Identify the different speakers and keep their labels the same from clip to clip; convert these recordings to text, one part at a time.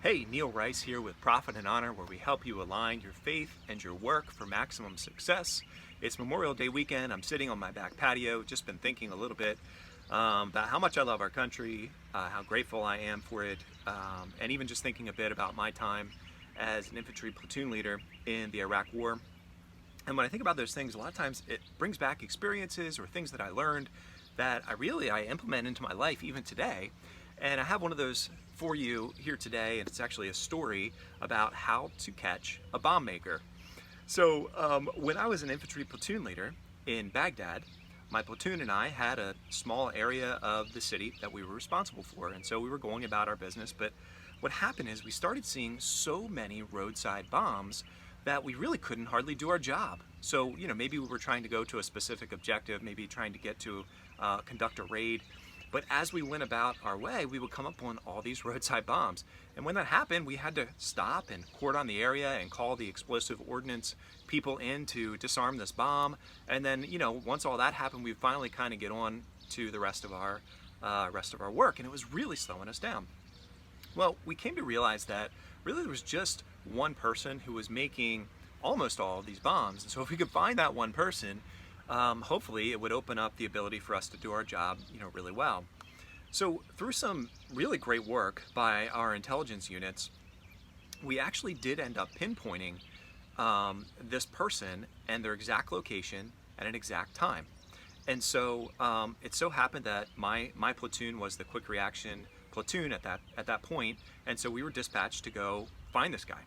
Speaker 1: Hey, Neal Rice here with Profit and Honor, where we help you align your faith and your work for maximum success. It's Memorial Day weekend. I'm sitting on my back patio, just been thinking a little bit about how much I love our country, how grateful I am for it, and even just thinking a bit about my time as an infantry platoon leader in the Iraq War. And when I think about those things, a lot of times it brings back experiences or things that I learned that I implement into my life even today. And I have one of those for you here today, and it's actually a story about how to catch a bomb maker. So when I was an infantry platoon leader in Baghdad, my platoon and I had a small area of the city that we were responsible for, and so we were going about our business. But what happened is we started seeing so many roadside bombs that we really couldn't hardly do our job. So, maybe we were trying to go to a specific objective, maybe trying to get to conduct a raid. But as we went about our way, we would come up on all these roadside bombs. And when that happened, we had to stop and cordon the area and call the explosive ordnance people in to disarm this bomb. And then, once all that happened, we finally kind of get on to the rest of our work. And it was really slowing us down. Well, we came to realize that really there was just one person who was making almost all of these bombs. And so if we could find that one person, hopefully it would open up the ability for us to do our job, really well. So through some really great work by our intelligence units, we actually did end up pinpointing this person and their exact location at an exact time. And so it so happened that my platoon was the quick reaction platoon at that point, and so we were dispatched to go find this guy.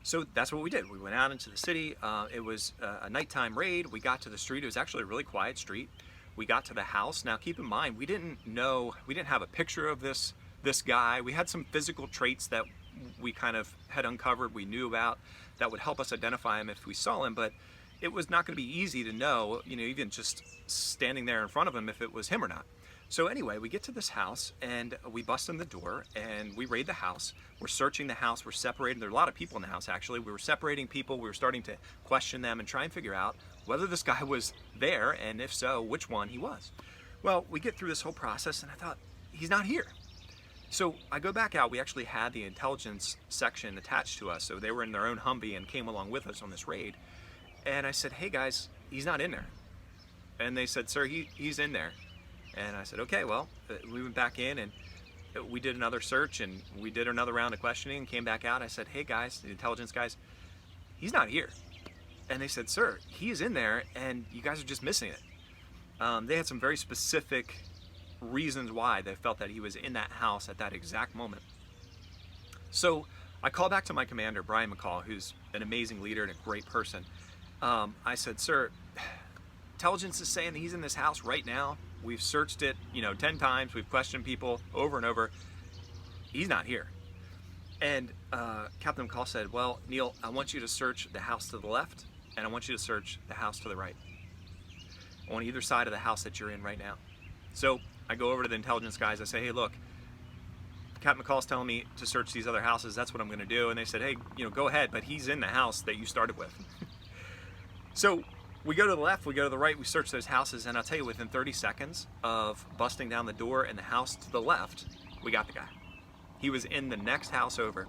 Speaker 1: So that's what we did. We went out into the city. It was a nighttime raid. We got to the street. It was actually a really quiet street. We got to the house. Now keep in mind, we didn't have a picture of this guy. We had some physical traits that we kind of had uncovered, we knew about, that would help us identify him if we saw him, but it was not going to be easy to know, even just standing there in front of him, if it was him or not. So anyway, we get to this house and we bust in the door and we raid the house. We're searching the house, we're separating. There are a lot of people in the house actually. We were separating people, we were starting to question them and try and figure out whether this guy was there, and if so, which one he was. Well, we get through this whole process and I thought, he's not here. So I go back out. We actually had the intelligence section attached to us, so they were in their own Humvee and came along with us on this raid. And I said, hey guys, he's not in there. And they said, sir, he's in there. And I said, okay, well, we went back in and we did another search and we did another round of questioning and came back out. I said, hey guys, the intelligence guys, he's not here. And they said, sir, he is in there and you guys are just missing it. They had some very specific reasons why they felt that he was in that house at that exact moment. So I called back to my commander, Brian McCall, who's an amazing leader and a great person. I said, sir, intelligence is saying that he's in this house right now. We've searched it, 10 times. We've questioned people over and over. He's not here. And Captain McCall said, well, Neal, I want you to search the house to the left, and I want you to search the house to the right, on either side of the house that you're in right now. So I go over to the intelligence guys. I say, hey, look, Captain McCall's telling me to search these other houses. That's what I'm going to do. And they said, hey, go ahead, but he's in the house that you started with. So we go to the left, we go to the right, we search those houses, and I'll tell you, within 30 seconds of busting down the door in the house to the left, we got the guy. He was in the next house over,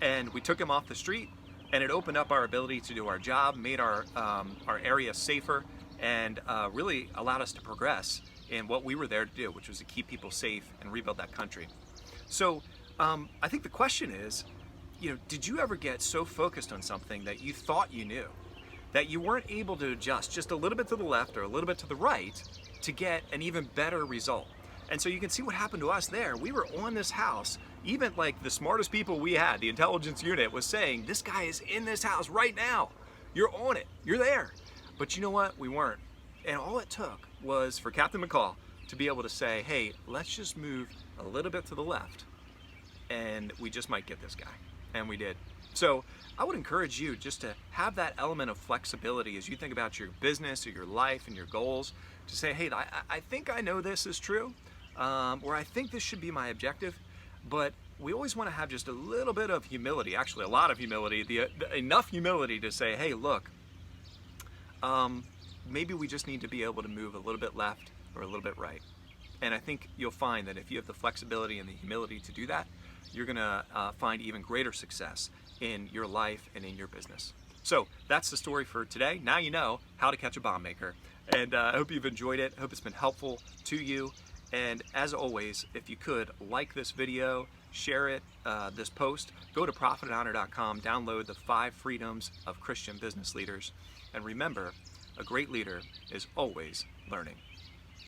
Speaker 1: and we took him off the street, and it opened up our ability to do our job, made our area safer, and really allowed us to progress in what we were there to do, which was to keep people safe and rebuild that country. So I think the question is, did you ever get so focused on something that you thought you knew, that you weren't able to adjust just a little bit to the left or a little bit to the right to get an even better result? And so you can see what happened to us there. We were on this house, even like the smartest people we had, the intelligence unit, was saying, this guy is in this house right now. You're on it, you're there. But you know what? We weren't. And all it took was for Captain McCall to be able to say, hey, let's just move a little bit to the left and we just might get this guy. And we did. So I would encourage you just to have that element of flexibility as you think about your business or your life and your goals, to say, hey, I think I know this is true, or I think this should be my objective, but we always want to have just a little bit of humility, actually a lot of humility, enough humility to say, hey, look, maybe we just need to be able to move a little bit left or a little bit right. And I think you'll find that if you have the flexibility and the humility to do that, you're gonna find even greater success in your life and in your business. So that's the story for today. Now you know how to catch a bomb maker. And I hope you've enjoyed it. I hope it's been helpful to you. And as always, if you could like this video, share it, this post, go to profitandhonor.com, download the 5 freedoms of Christian business leaders. And remember, a great leader is always learning.